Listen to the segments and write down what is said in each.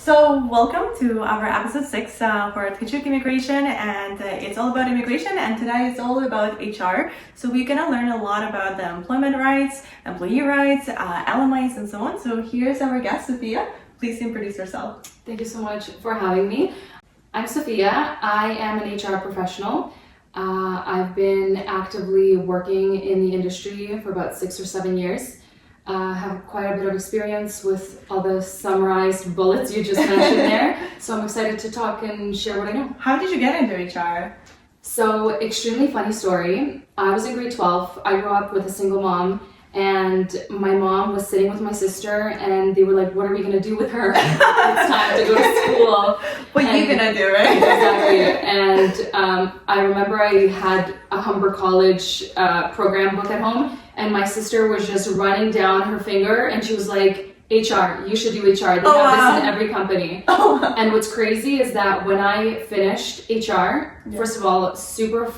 So welcome to our episode 6 for Tkachuk Immigration, and it's all about immigration, and today it's all about HR. So we're gonna learn a lot about the employment rights, employee rights, LMIAs, and so on. So here's our guest, Sofiya. Please introduce yourself. Thank you so much for having me. I'm Sofiya. I am an HR professional. I've been actively working in the industry for about 6 or 7 years. Have quite a bit of experience with all the summarized bullets you just mentioned there. So I'm excited to talk and share what I know. How did you get into HR? So, extremely funny story. I was in grade 12. I grew up with a single mom, and my mom was sitting with my sister, and they were like, what are we gonna do with her? It's time to go to school. What are you gonna do, right? Exactly. And I remember I had a Humber College program book at home, and my sister was just running down her finger, and she was like, HR, you should do HR. They have this in every company. And what's crazy is that when I finished HR, first of all, super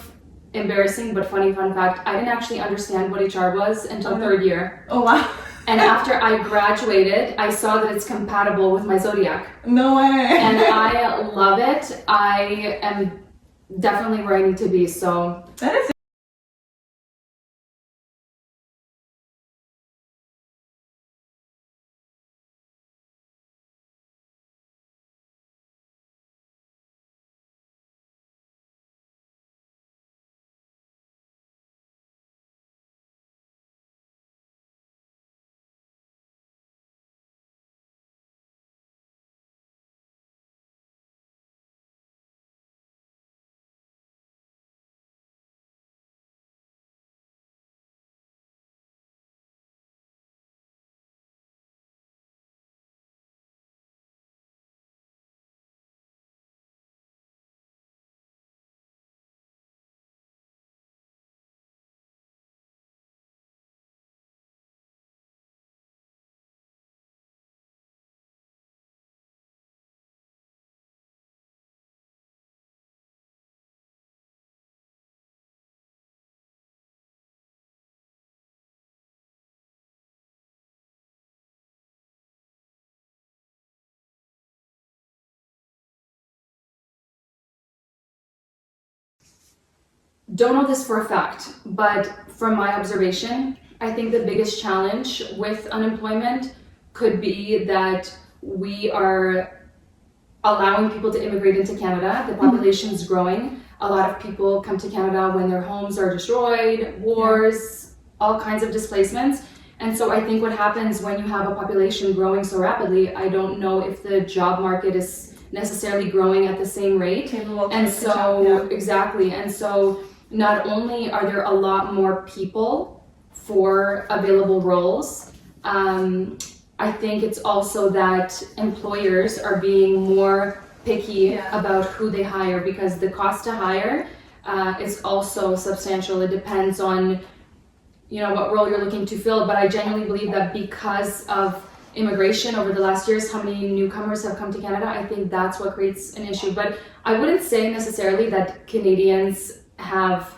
embarrassing but funny fun fact, I didn't actually understand what HR was until third year. Oh wow. And after I graduated, I saw that it's compatible with my zodiac. No way. And I love it. I am definitely where I need to be. So that is don't know this for a fact, but from my observation, I think the biggest challenge with unemployment could be that we are allowing people to immigrate into Canada. The population is growing. A lot of people come to Canada when their homes are destroyed, wars, all kinds of displacements. And so I think what happens when you have a population growing so rapidly, I don't know if the job market is necessarily growing at the same rate. Exactly. And so not only are there a lot more people for available roles, I think it's also that employers are being more picky about who they hire, because the cost to hire is also substantial. It depends on, what role you're looking to fill, but I genuinely believe that because of immigration over the last years, how many newcomers have come to Canada, I think that's what creates an issue. But I wouldn't say necessarily that Canadians have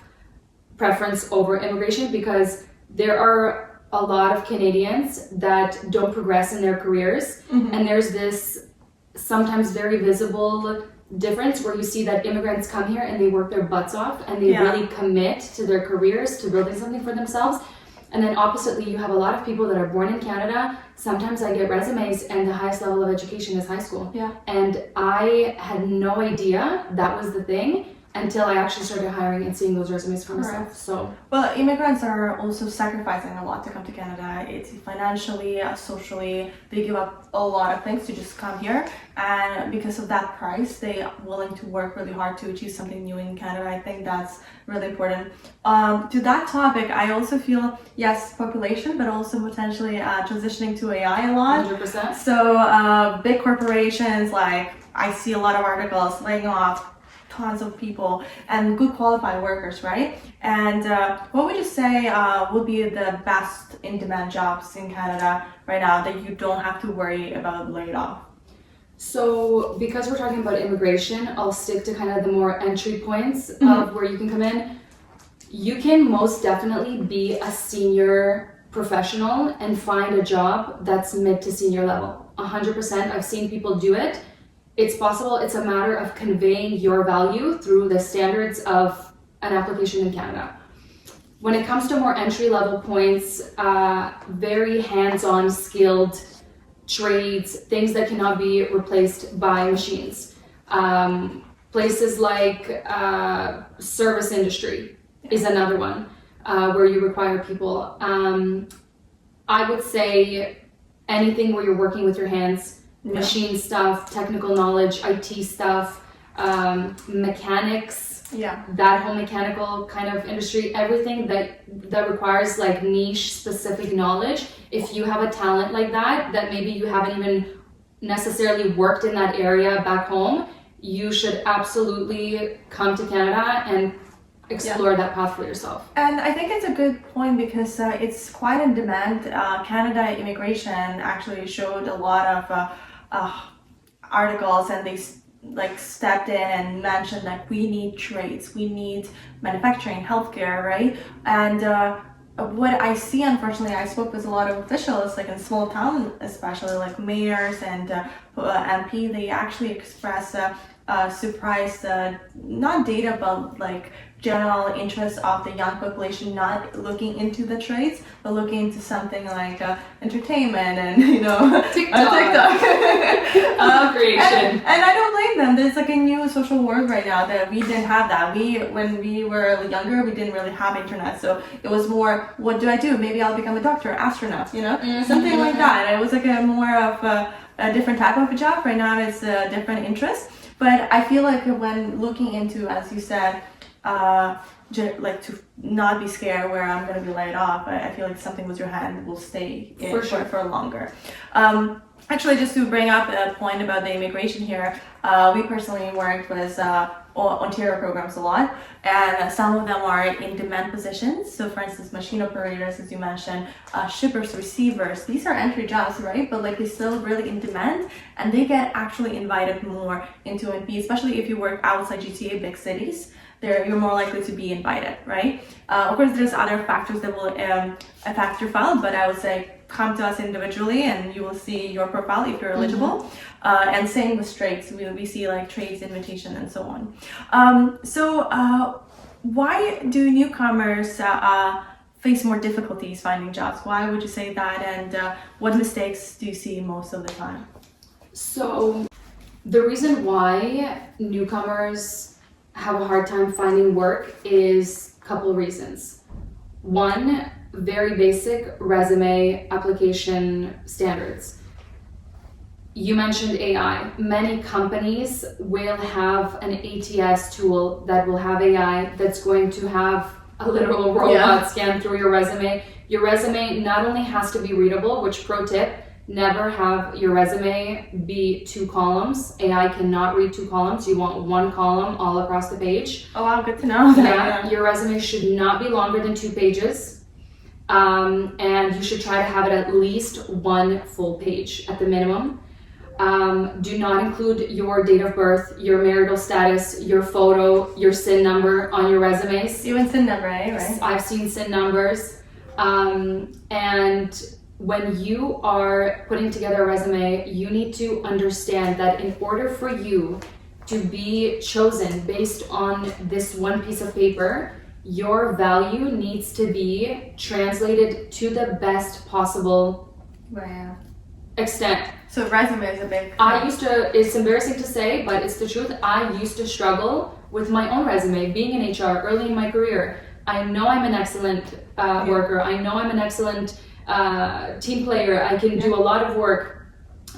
preference over immigration, because there are a lot of Canadians that don't progress in their careers. And there's this sometimes very visible difference where you see that immigrants come here and they work their butts off and they really commit to their careers, to building something for themselves. And then oppositely, you have a lot of people that are born in Canada. Sometimes I get resumes and the highest level of education is high school. And I had no idea that was the thing until I actually started hiring and seeing those resumes for myself. So, well, immigrants are also sacrificing a lot to come to Canada. It's financially, socially, they give up a lot of things to just come here, and because of that price, they are willing to work really hard to achieve something new in Canada. I think that's really important. To that topic, I also feel, yes, population, but also potentially transitioning to AI a lot. 100%. So big corporations, like I see a lot of articles laying off tons of people and good qualified workers, right? And what would you say would be the best in-demand jobs in Canada right now that you don't have to worry about laid off? So because we're talking about immigration, I'll stick to kind of the more entry points of where you can come in. You can most definitely be a senior professional and find a job that's mid to senior level. 100%. I've seen people do it. It's possible. It's a matter of conveying your value through the standards of an application in Canada. When it comes to more entry-level points, very hands-on skilled trades, things that cannot be replaced by machines. Places like service industry is another one where you require people. I would say anything where you're working with your hands, machine stuff, technical knowledge, IT stuff, mechanics, that whole mechanical kind of industry, everything that requires like niche specific knowledge. If you have a talent like that maybe you haven't even necessarily worked in that area back home, you should absolutely come to Canada and explore that path for yourself. And I think it's a good point because it's quite in demand. Canada Immigration actually showed a lot of articles, and they stepped in and mentioned that we need trades, we need manufacturing, healthcare, right? And what I see, unfortunately, I spoke with a lot of officials, like in small town, especially like mayors and MP, they actually express surprised, not data, but like general interest of the young population not looking into the trades, but looking into something like entertainment and TikTok. Creation. And I don't blame them. There's like a new social world right now that we didn't have that. When we were younger, we didn't really have internet, so it was more, what do I do? Maybe I'll become a doctor, astronaut, something like that. It was like a more of a different type of a job. Right now it's a different interest. But I feel like when looking into, as you said, like to not be scared where I'm going to be laid off, I feel like something with your hand will stay for longer. Actually, just to bring up a point about the immigration here, we personally worked with Ontario programs a lot, and some of them are in demand positions. So for instance, machine operators, as you mentioned, shippers, receivers, these are entry jobs, right? But like they're still really in demand, and they get actually invited more into NP, especially if you work outside GTA, big cities. You're more likely to be invited, right? Of course, there's other factors that will affect your file, but I would say come to us individually and you will see your profile if you're eligible. And same with trades, we see like trades, invitation, and so on. So why do newcomers face more difficulties finding jobs? Why would you say that, and what mistakes do you see most of the time? So the reason why newcomers have a hard time finding work is a couple of reasons. One, very basic resume application standards. You mentioned AI. Many companies will have an ATS tool that will have AI that's going to have a literal robot scan through your resume. Your resume not only has to be readable, which pro tip, never have your resume be 2 columns. AI cannot read 2 columns. You want 1 column all across the page. Oh wow, good to know. Yeah, your resume should not be longer than 2 pages. And you should try to have it at least 1 full page at the minimum. Do not include your date of birth, your marital status, your photo, your SIN number on your resumes. Even SIN number, right? I've seen SIN numbers. And when you are putting together a resume, you need to understand that in order for you to be chosen based on this one piece of paper, your value needs to be translated to the best possible extent. So resume is a big... It's embarrassing to say, but it's the truth. I used to struggle with my own resume, being in HR early in my career. I know I'm an excellent worker. I know I'm an excellent team player. I can do a lot of work.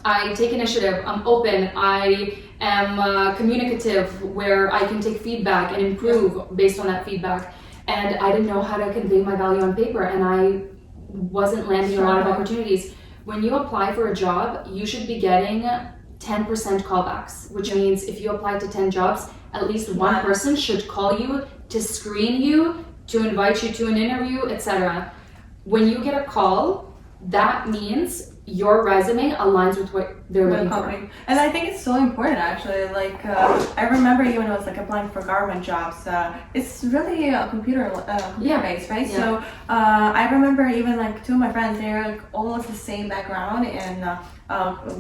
I take initiative. I'm open. I am communicative, where I can take feedback and improve based on that feedback. And I didn't know how to convey my value on paper, and I wasn't landing a lot of opportunities. When you apply for a job, you should be getting 10% callbacks, which means if you apply to 10 jobs, at least one person should call you to screen you, to invite you to an interview, etc. When you get a call, that means your resume aligns they're the looking for. company. And I think it's so important actually. Like I remember even when I was like applying for government jobs, it's really computer based, right? Yeah. So I remember even like two of my friends, they're like almost the same background, and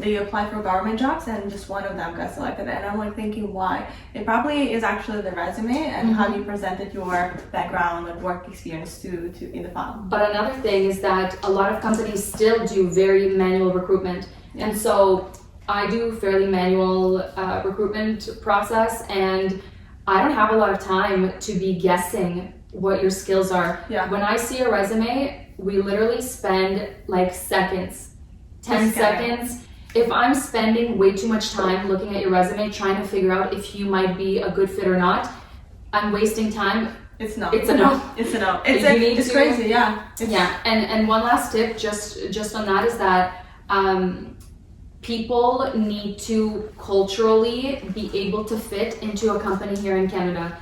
they applied for government jobs, and just one of them got selected. And I'm like thinking, why? It probably is actually the resume and how you presented your background and work experience to in the file. But another thing is that a lot of companies still do very manual recruitment. Yeah. And so I do fairly manual recruitment process, and I don't have a lot of time to be guessing what your skills are. Yeah. When I see a resume, we literally spend like seconds, 10 seconds. If I'm spending way too much time looking at your resume, trying to figure out if you might be a good fit or not, I'm wasting time. It's no. It's a no. It's a no. It's crazy, yeah. Yeah, and one last tip just on that is that people need to culturally be able to fit into a company here in Canada.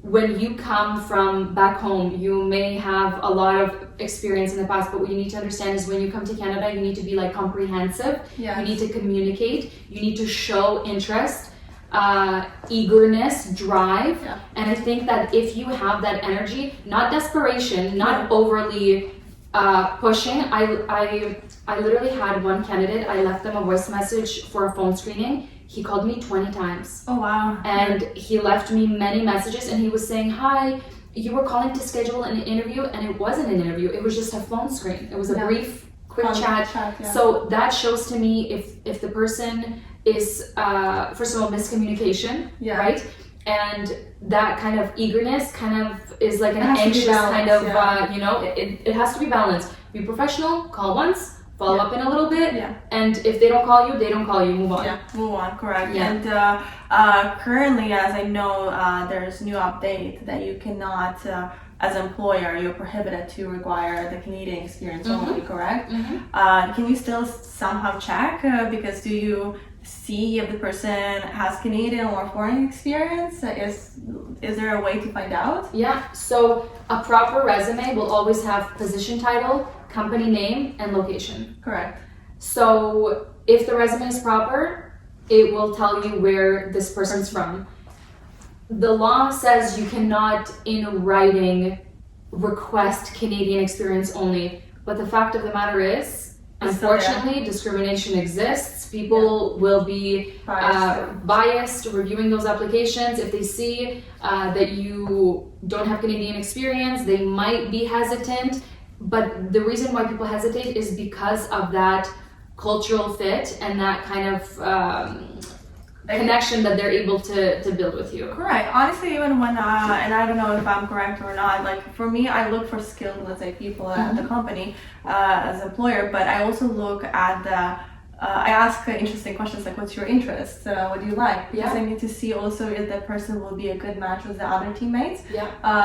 When you come from back home, you may have a lot of experience in the past, but what you need to understand is when you come to Canada, you need to be like comprehensive. Yes. You need to communicate. You need to show interest, eagerness, drive. Yeah. And I think that if you have that energy, not desperation, not overly pushing. I literally had one candidate, I left them a voice message for a phone screening. He called me 20 times. Oh wow. And he left me many messages, and he was saying, hi, you were calling to schedule an interview, and it wasn't an interview, it was just a phone screen. It was a brief, quick chat. Yeah. So that shows to me if the person is, first of all, miscommunication, right? And that kind of eagerness kind of is like an anxious kind of, it has to be balanced. Be professional, call once, follow up in a little bit, and if they don't call you, they don't call you, move on. Yeah, move on, correct. Yeah. And currently, as I know, there's new update that you cannot, as an employer, you're prohibited to require the Canadian experience only, correct? Can you still somehow check? Because do you see if the person has Canadian or foreign experience? Is there a way to find out? Yeah, so a proper resume will always have position title, company name, and location. Correct. So if the resume is proper, it will tell you where this person's from. The law says you cannot, in writing, request Canadian experience only. But the fact of the matter is, unfortunately, discrimination exists. People will be biased reviewing those applications. If they see that you don't have Canadian experience, they might be hesitant. But the reason why people hesitate is because of that cultural fit and that kind of connection that they're able to build with you. Correct. Honestly, even when, and I don't know if I'm correct or not, like for me, I look for skilled, let's say, people at the company as an employer, but I also look at I ask interesting questions like, what's your interest? What do you like? Because I need to see also if that person will be a good match with the other teammates.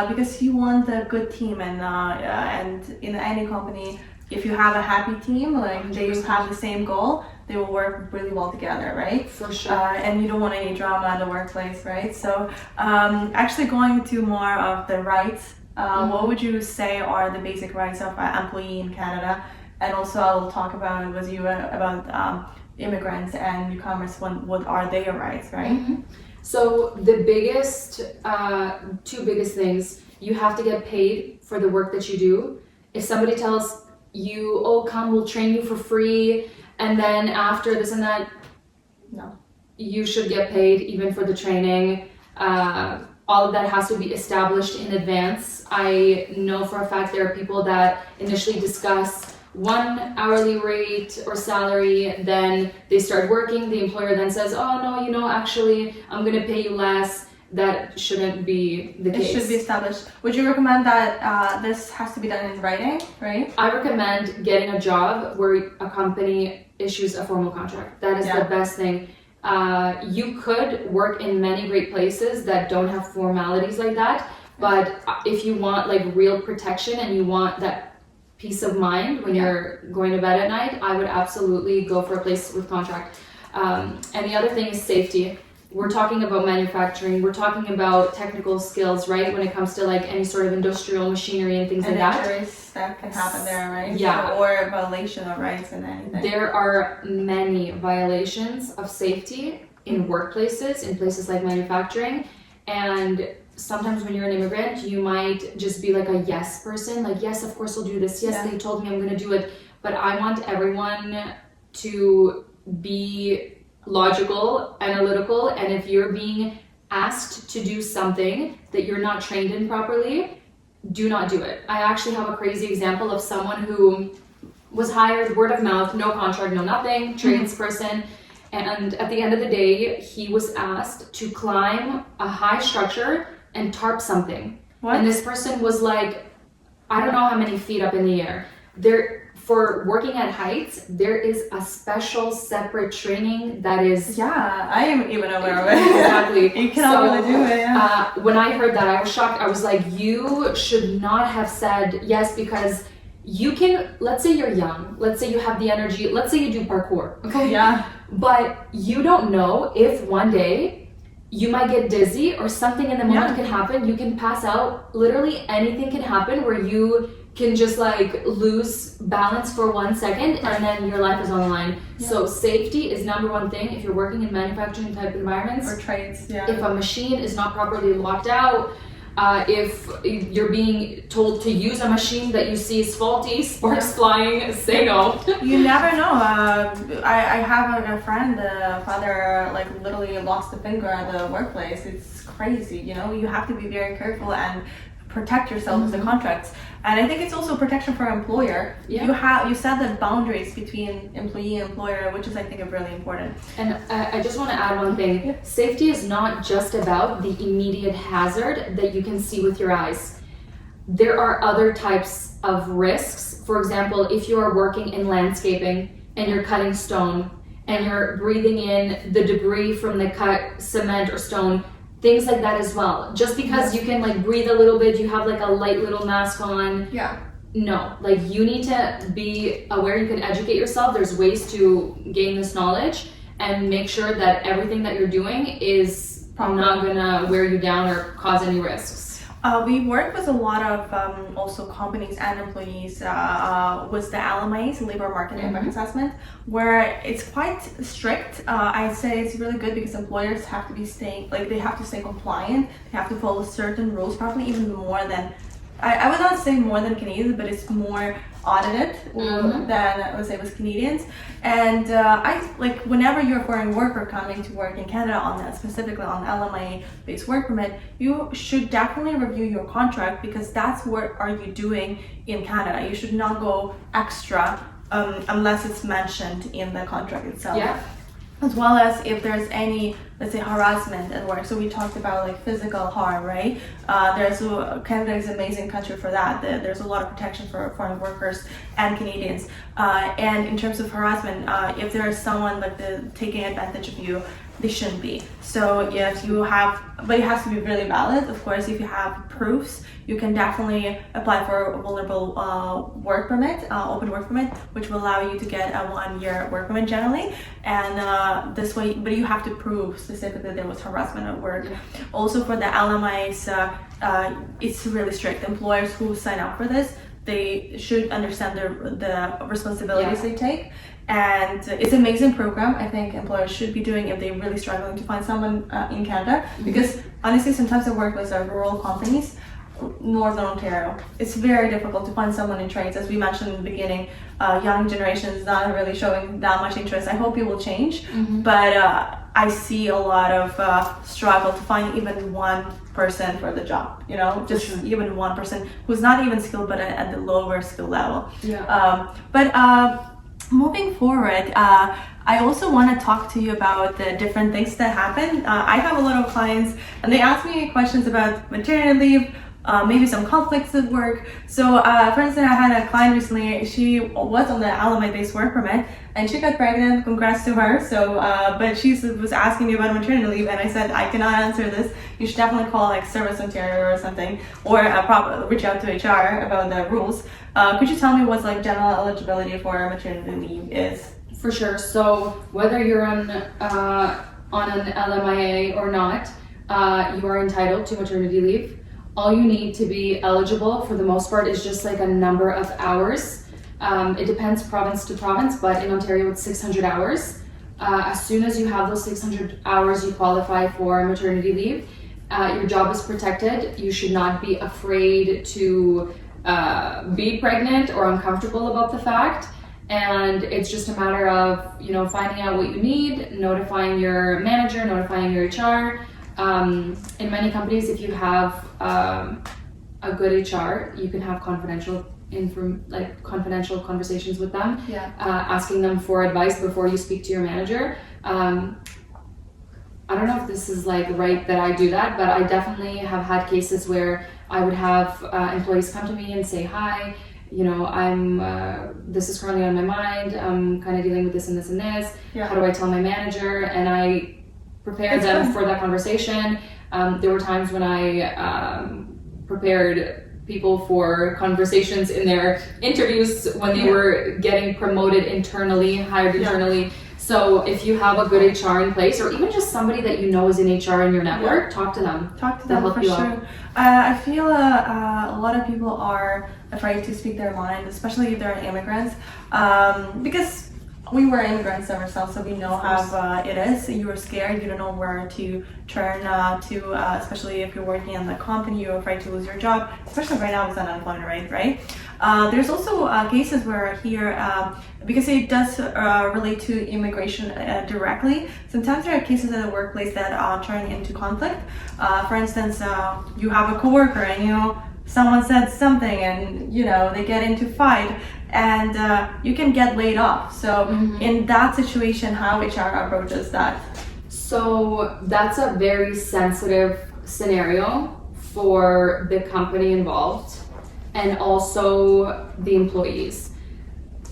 Because you want a good team, and in any company, if you have a happy team, like they have the same goal, they will work really well together, right? For sure. And you don't want any drama in the workplace, right? So actually going to more of the rights, what would you say are the basic rights of an employee in Canada? And also I'll talk about with you about immigrants and newcomers, what are their rights, right? So the biggest, two biggest things, you have to get paid for the work that you do. If somebody tells you, oh, come, we'll train you for free, and then after this and that, no, you should get paid even for the training. All of that has to be established in advance. I know for a fact there are people that initially discuss one hourly rate or salary, then they start working, the employer then says, oh no, actually I'm gonna pay you less. That shouldn't be the case. It should be established. Would you recommend that this has to be done in writing, right? I recommend getting a job where a company issues a formal contract. That is the best thing. You could work in many great places that don't have formalities like that, but if you want like real protection and you want that peace of mind when you're going to bed at night, I would absolutely go for a place with contract. And the other thing is safety. we're talking about manufacturing, we're talking about technical skills, right? When it comes to like any sort of industrial machinery and things like that. Injuries that can happen there, right? Yeah. Or violation of rights and anything. There are many violations of safety in workplaces, in places like manufacturing. And sometimes when you're an immigrant, you might just be like a yes person, like, yes, of course I'll do this. Yes, they told me I'm going to do it. But I want everyone to be logical, analytical, and if you're being asked to do something that you're not trained in properly, do not do it. I actually have a crazy example of someone who was hired word of mouth, no contract, no nothing, tradesperson, and at the end of the day, he was asked to climb a high structure and tarp something. What? And this person was like, I don't know how many feet up in the air. For working at heights, there is a special separate training that is... Yeah, I am even aware of it. Exactly. You cannot really do it, yeah. When I heard that, I was shocked. I was like, you should not have said yes, because you can, let's say you're young, let's say you have the energy, let's say you do parkour, okay? Yeah. But you don't know if one day you might get dizzy or something in the moment can happen. You can pass out. Literally anything can happen where you can just like lose balance for 1 second and then your life is on the line. So safety is number one thing if you're working in manufacturing type environments. Or trades, If a machine is not properly locked out, if you're being told to use a machine that you see is faulty, sparks flying, say no. You never know. I have a friend, the father like literally lost a finger at the workplace. It's crazy, you know. You have to be very careful and protect yourself with the contracts. And I think it's also protection for employer. You set the boundaries between employee and employer, which is I think really important. And I just want to add one thing. Safety is not just about the immediate hazard that you can see with your eyes. There are other types of risks. For example, if you are working in landscaping and you're cutting stone and you're breathing in the debris from the cut cement or stone, things like that as well. Just because you can like breathe a little bit, you have like a light little mask on. No, like you need to be aware. You can educate yourself. There's ways to gain this knowledge and make sure that everything that you're doing is not gonna wear you down or cause any risks. We work with a lot of also companies and employees with the LMIA, Labor Market Impact Assessment, where it's quite strict. I'd say it's really good because employers have to be they have to stay compliant. They have to follow certain rules properly, even more than, I would not say more than Canadians, but it's more audited than I would say with Canadians. And I like whenever you're a foreign worker coming to work in Canada on that, specifically on LMIA based work permit, you should definitely review your contract because that's what are you doing in Canada. You should not go extra unless it's mentioned in the contract itself. As well as if there's any, let's say, harassment at work. So we talked about like physical harm, right? Canada is an amazing country for that. There's a lot of protection for foreign workers and Canadians. And in terms of harassment, if there is someone like taking advantage of you, they shouldn't be. So if you have, but it has to be really valid. Of course, if you have proofs, you can definitely apply for a vulnerable work permit, open work permit, which will allow you to get a 1 year work permit generally. And this way, but you have to prove specifically there was harassment at work. Also for the LMIs, it's really strict. Employers who sign up for this, they should understand the responsibilities they take. And it's an amazing program. I think employers should be doing if they're really struggling to find someone in Canada. Because honestly, sometimes I work with rural companies, Northern Ontario. It's very difficult to find someone in trades. As we mentioned in the beginning, young generation is not really showing that much interest. I hope it will change, but I see a lot of struggle to find even one person for the job, you know, just even one person who's not even skilled, but at the lower skill level. Moving forward, I also want to talk to you about the different things that happen. I have a lot of clients and they ask me questions about maternity leave, maybe some conflicts at work. So for instance, I had a client recently, she was on the LMI based work permit and she got pregnant, congrats to her. So, but she was asking me about maternity leave and I said, I cannot answer this. You should definitely call like Service Ontario or something, or reach out to HR about the rules. Could you tell me what's like general eligibility for maternity leave is? For sure. So whether you're on on an LMIA or not, you are entitled to maternity leave. All you need to be eligible, for the most part, is just like a number of hours. It depends province to province, but in Ontario it's 600 hours. As soon as you have those 600 hours, you qualify for maternity leave. Your job is protected. You should not be afraid to be pregnant or uncomfortable about the fact. And it's just a matter of, finding out what you need, notifying your manager, notifying your HR. In many companies, if you have a good HR, you can have confidential conversations with them, asking them for advice before you speak to your manager. I don't know if this is right that I do that, but I definitely have had cases where I would have employees come to me and say, hi, this is currently on my mind, I'm kind of dealing with this and this and this. How do I tell my manager? And I prepare them for that conversation. There were times when I prepared people for conversations in their interviews when they were getting promoted internally, hired internally. So if you have a good HR in place, or even just somebody that you know is in HR in your network, talk to them. Talk to them for sure. I feel a lot of people are afraid to speak their mind, especially if they're immigrants, because we were immigrants ourselves, so we know how it is. You are scared, you don't know where to turn to, especially if you're working in the company, you're afraid to lose your job, especially right now with unemployment rate, right? There's also cases where here, because it does relate to immigration directly, sometimes there are cases at the workplace that turn into conflict. For instance, you have a coworker and someone said something and they get into fight, and you can get laid off. So in that situation, how HR approaches that? So that's a very sensitive scenario for the company involved and also the employees.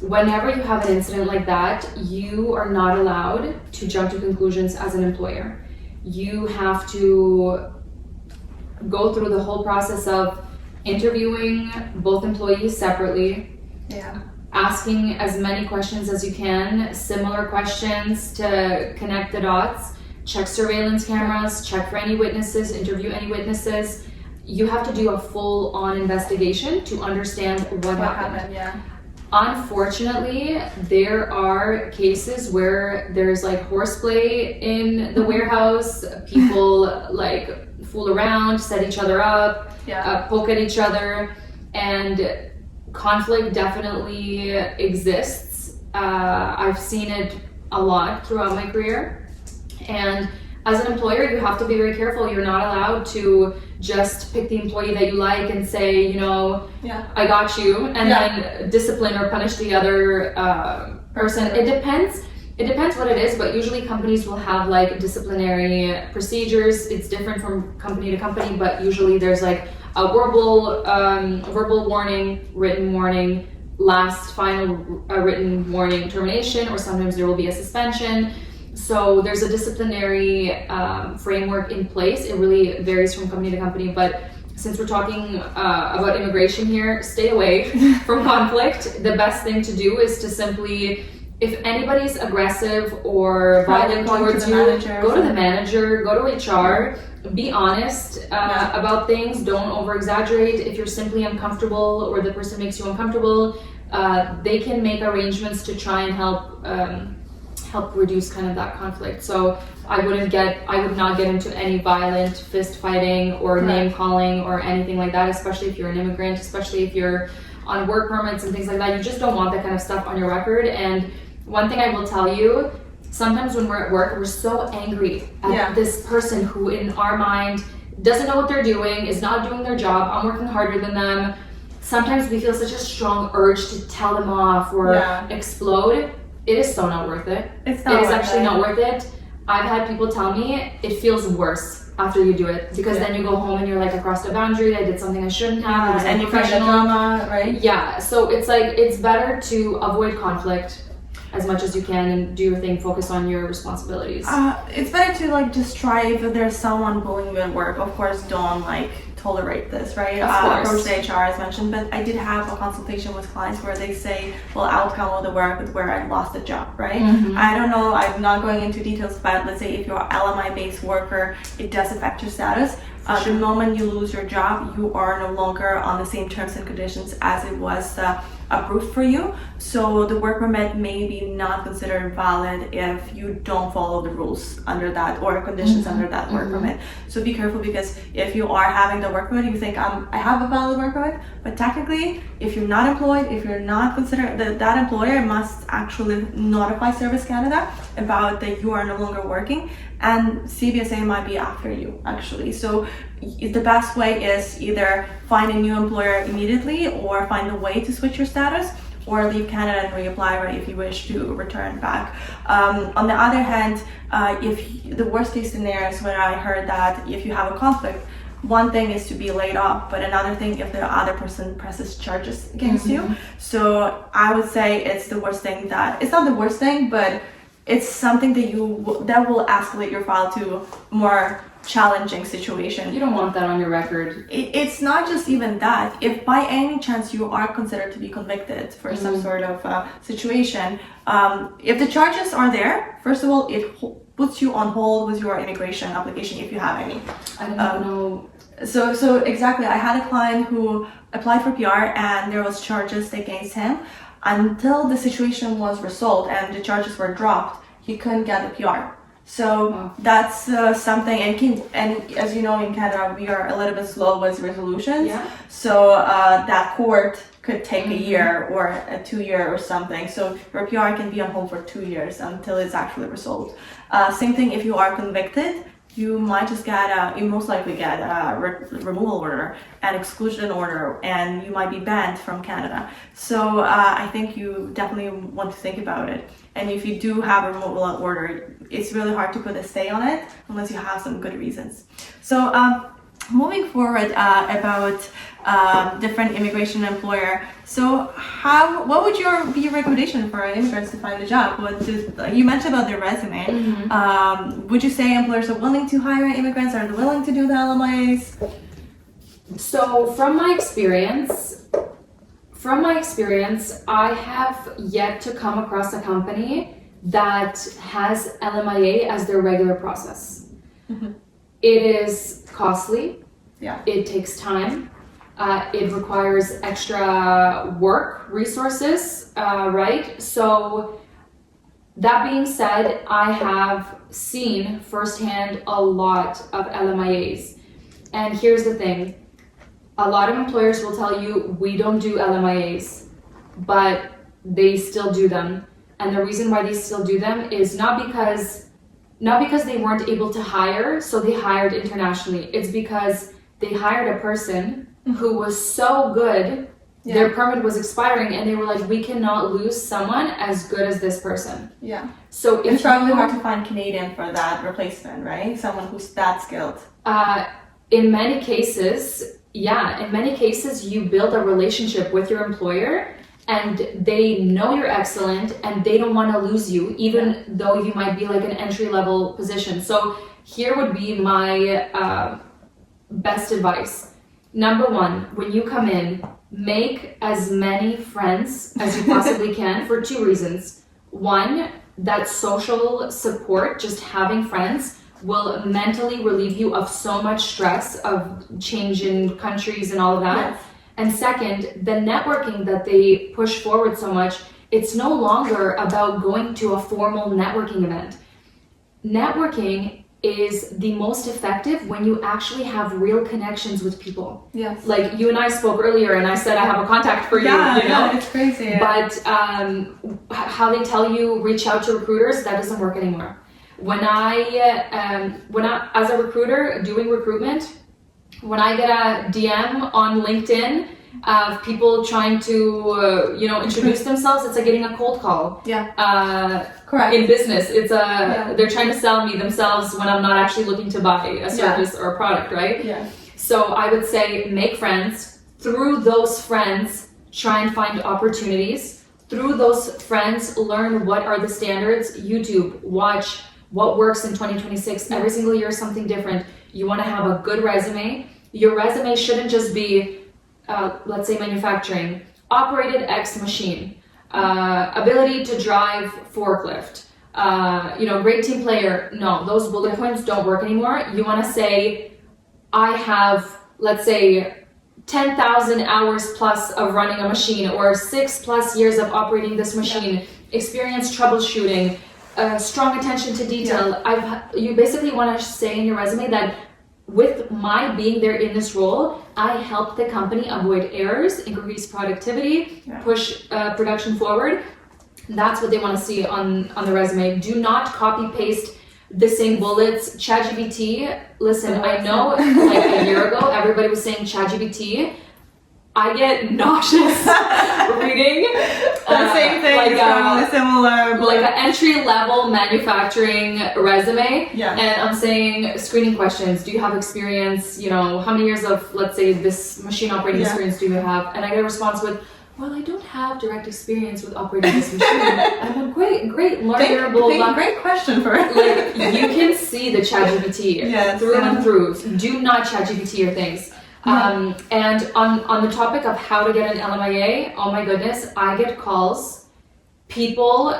Whenever you have an incident like that, you are not allowed to jump to conclusions as an employer. You have to go through the whole process of interviewing both employees separately, asking as many questions as you can, similar questions to connect the dots, check surveillance cameras, check for any witnesses, interview any witnesses. You have to do a full-on investigation to understand what happened. Unfortunately, there are cases where there's horseplay in the warehouse. People fool around, set each other up, poke at each other, and conflict definitely exists. I've seen it a lot throughout my career, and as an employer, you have to be very careful. You're not allowed to just pick the employee that you like and say, I got you, and then discipline or punish the other person. It depends what it is, but usually companies will have disciplinary procedures. It's different from company to company, but usually there's a verbal warning, written warning, last final written warning, termination, or sometimes there will be a suspension. So there's a disciplinary framework in place. It really varies from company to company, but since we're talking about immigration here, stay away from conflict. The best thing to do is to simply, if anybody's aggressive or violent towards you, go to the manager, go to HR, be honest about things, don't over-exaggerate. If you're simply uncomfortable or the person makes you uncomfortable, they can make arrangements to try and help reduce kind of that conflict. So I would not get into any violent fist fighting or name calling or anything like that, especially if you're an immigrant, especially if you're on work permits and things like that. You just don't want that kind of stuff on your record. And one thing I will tell you, sometimes when we're at work, we're so angry at this person who in our mind doesn't know what they're doing, is not doing their job, I'm working harder than them. Sometimes we feel such a strong urge to tell them off or explode. It is so not worth it. It is actually not worth it. I've had people tell me it feels worse after you do it, because then you go home and you're I crossed a boundary, I did something I shouldn't have, it was unprofessional. Drama, right? Yeah, so it's better to avoid conflict as much as you can and do your thing, focus on your responsibilities. It's better to just try, if there's someone bullying you at work, of course don't tolerate this, right? Of course. Approach the HR as mentioned, but I did have a consultation with clients where they say, well, outcome of the work is where I lost the job, right? I don't know, I'm not going into details, but let's say if you're an LMI-based worker, it does affect your status. The moment you lose your job, you are no longer on the same terms and conditions as it was approved for you. So the work permit may be not considered valid if you don't follow the rules under that or conditions under that work permit. So be careful, because if you are having the work permit, you think I have a valid work permit, but technically if you're not employed, if you're not considered, that employer must actually notify Service Canada about that you are no longer working, and CBSA might be after you actually. So the best way is either find a new employer immediately or find a way to switch your status, or leave Canada and reapply, right, if you wish to return back. On the other hand, if the worst case scenario is when I heard that if you have a conflict, one thing is to be laid off, but another thing if the other person presses charges against you. So I would say it's the worst thing it's not the worst thing, but it's something that will escalate your file to more challenging situation. You don't want that on your record. It's not just even that. If by any chance you are considered to be convicted for some sort of situation, if the charges are there, first of all, it puts you on hold with your immigration application if you have any. I don't know. So exactly, I had a client who applied for PR and there was charges against him. Until the situation was resolved and the charges were dropped, he couldn't get the PR. So that's something, and as you know, in Canada, we are a little bit slow with resolutions. Yeah. So that court could take a year or a 2 year or something. So your PR can be on hold for 2 years until it's actually resolved. Same thing if you are convicted. You might just you most likely get a removal order, an exclusion order, and you might be banned from Canada. So I think you definitely want to think about it. And if you do have a removal order, it's really hard to put a stay on it unless you have some good reasons. So moving forward about different immigration employer. So what would be your recommendation for immigrants to find a job? You mentioned about their resume. Would you say employers are willing to hire immigrants? Are they willing to do the LMIAs? So from my experience, I have yet to come across a company that has LMIA as their regular process. It is costly. Yeah. It takes time. It requires extra work, resources, right? So that being said, I have seen firsthand a lot of LMIAs. And here's the thing. A lot of employers will tell you, we don't do LMIAs, but they still do them. And the reason why they still do them is not because they weren't able to hire, so they hired internationally. It's because they hired a person who was so good, their permit was expiring, and they were like, we cannot lose someone as good as this person. Yeah. So it's probably hard to find Canadian for that replacement, right? Someone who's that skilled. In many cases, you build a relationship with your employer, and they know you're excellent, and they don't want to lose you, even though you might be like an entry-level position. So here would be my best advice. Number one, when you come in, make as many friends as you possibly can for 2 reasons. One, that social support, just having friends, will mentally relieve you of so much stress of change in countries and all of that. Yes. And second, the networking that they push forward so much, it's no longer about going to a formal networking event. Networking is the most effective when you actually have real connections with people. Yes. Like you and I spoke earlier, and I said I have a contact for you. Yeah, it's crazy. But how they tell you reach out to recruiters, that doesn't work anymore. When I as a recruiter doing recruitment, when I get a DM on LinkedIn of people trying to introduce themselves, it's like getting a cold call. Yeah. Correct. In business, it's they're trying to sell me themselves when I'm not actually looking to buy a service or a product, right? Yeah. So I would say make friends. Through those friends, try and find opportunities. Through those friends, learn what are the standards. YouTube, watch what works in 2026. Every single year something different. You want to have a good resume. your resume shouldn't just be, let's say manufacturing, operated X machine, ability to drive forklift, great team player. No, those bullet points don't work anymore. You want to say, I have, let's say, 10,000 hours plus of running a machine, or 6+ years of operating this machine, experience troubleshooting, strong attention to detail. You basically want to say in your resume that with my being there in this role, I help the company avoid errors, increase productivity, push production forward. That's what they want to see on the resume. Do not copy paste the same bullets. ChatGPT, listen, I know like a year ago, everybody was saying ChatGPT. I get nauseous reading the same thing, like probably similar, like an entry-level manufacturing resume. And I'm saying screening questions. Do you have experience? How many years of, let's say, this machine operating experience do you have? And I get a response with, well, I don't have direct experience with operating this machine. And I'm great, learnable. Great question for it. Like, you can see the ChatGPT through and through. Do not ChatGPT your things. And on the topic of how to get an LMIA, oh my goodness, I get calls. People,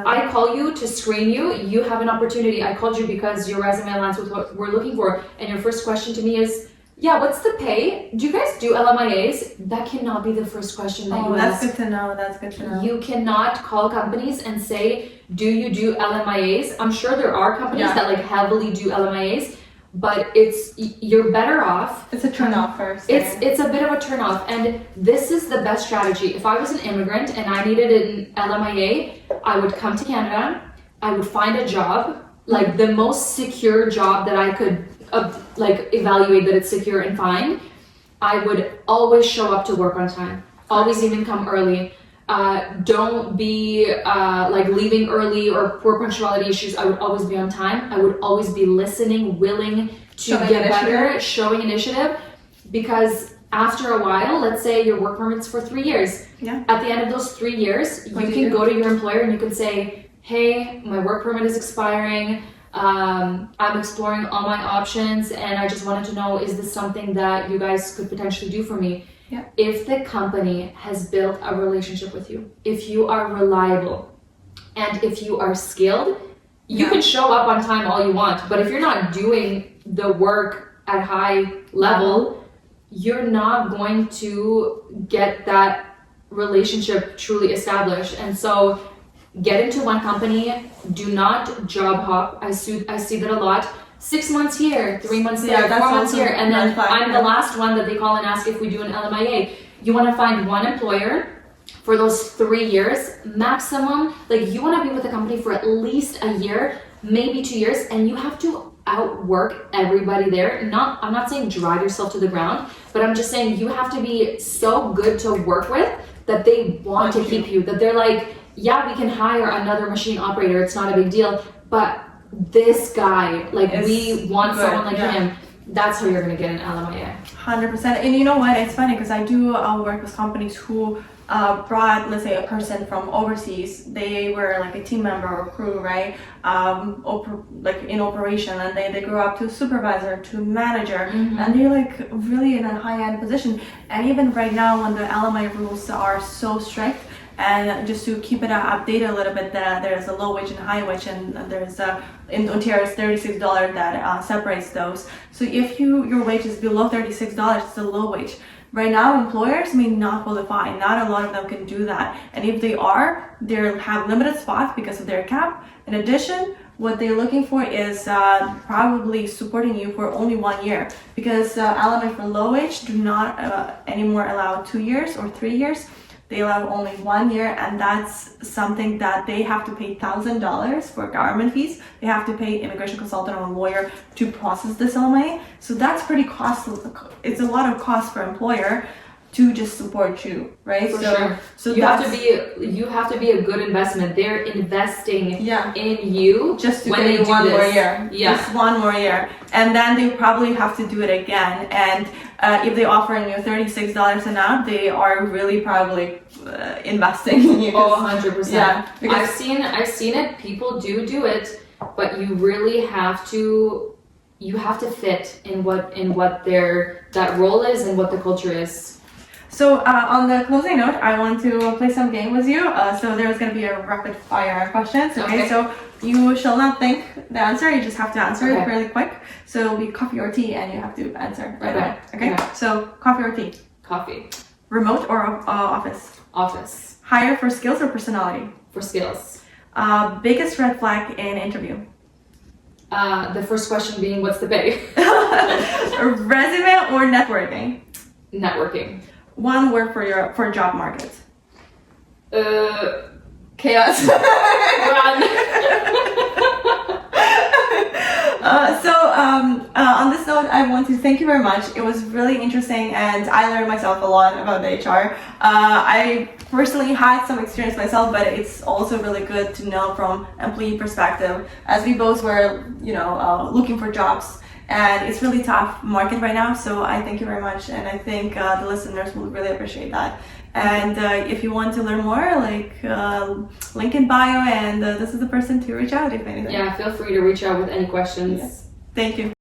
I call you to screen you. You have an opportunity. I called you because your resume aligns with what we're looking for. And your first question to me is, what's the pay? Do you guys do LMIAs? That cannot be the first question that you ask. That's good to know. That's good to know. You cannot call companies and say, do you do LMIAs? I'm sure there are companies that like heavily do LMIAs, but you're better off. It's a turn off first. It's a bit of a turn off, and this is the best strategy. If I was an immigrant and I needed an LMIA, I would come to Canada. I would find a job, like the most secure job that I could evaluate that it's secure and find. I would always show up to work on time. Always even come early. Don't be leaving early or poor punctuality issues. I would always be on time. I would always be listening, willing to get better, showing initiative. Because after a while, let's say your work permit's for 3 years. At the end of those 3 years, you can go to your employer and you can say, hey, my work permit is expiring. I'm exploring all my options and I just wanted to know, is this something that you guys could potentially do for me? If the company has built a relationship with you, if you are reliable, and if you are skilled, you can show up on time all you want. But if you're not doing the work at high level, you're not going to get that relationship truly established. And so get into one company, do not job hop. I see that a lot. 6 months here, 3 months there, 4 months here, and then I'm the last one that they call and ask if we do an LMIA. You want to find one employer for those 3 years maximum. Like, you want to be with a company for at least a year, maybe 2 years, and you have to outwork everybody there. I'm not saying drive yourself to the ground, but I'm just saying you have to be so good to work with that they want to keep you, that they're like, yeah, we can hire another machine operator, it's not a big deal, but this guy, like, we want someone like him. That's how you're going to get an LMIA. 100%. And you know what? It's funny because I do work with companies who brought, let's say, a person from overseas. They were like a team member or crew, right? In operation, and they grew up to supervisor, to manager, and they're like really in a high-end position. And even right now, when the LMIA rules are so strict, and just to keep it updated a little bit, there's a low wage and high wage, and there's in Ontario it's $36 that separates those. So if your wage is below $36, it's a low wage. Right now, employers may not qualify. Not a lot of them can do that. And if they are, they have limited spots because of their cap. In addition, what they're looking for is probably supporting you for only 1 year, because LMA for low wage do not anymore allow 2 years or 3 years. They allow only 1 year, and that's something that they have to pay $1,000 for government fees. They have to pay immigration consultant or a lawyer to process this LMA. So that's pretty costly. It's a lot of cost for employer to just support you, right? For sure. So you have to be a good investment. They're investing in you just to get you one more year. Just 1 more year, and then they probably have to do it again. And if they're offering you $36 an hour, they are really probably investing in you. Oh, 100%. Yeah, I've seen it. People do it, but you really have to you have to fit in what that role is and what the culture is. So on the closing note, I want to play some game with you. So there's going to be a rapid fire questions. Okay. So you shall not think the answer. You just have to answer it really quick. So it'll be coffee or tea, and you have to answer right away. Okay. So coffee or tea? Coffee. Remote or office? Office. Hire for skills or personality? For skills. Biggest red flag in interview? The first question being, what's the pay? Resume or networking? Networking. One word for job market? Chaos. Run. On this note, I want to thank you very much. It was really interesting, and I learned myself a lot about the HR. I personally had some experience myself, but it's also really good to know from employee perspective, as we both were, looking for jobs. And it's really tough market right now, so I thank you very much, and I think the listeners will really appreciate that. And if you want to learn more, link in bio, and this is the person to reach out if anything. Yeah, feel free to reach out with any questions. Yes. Thank you.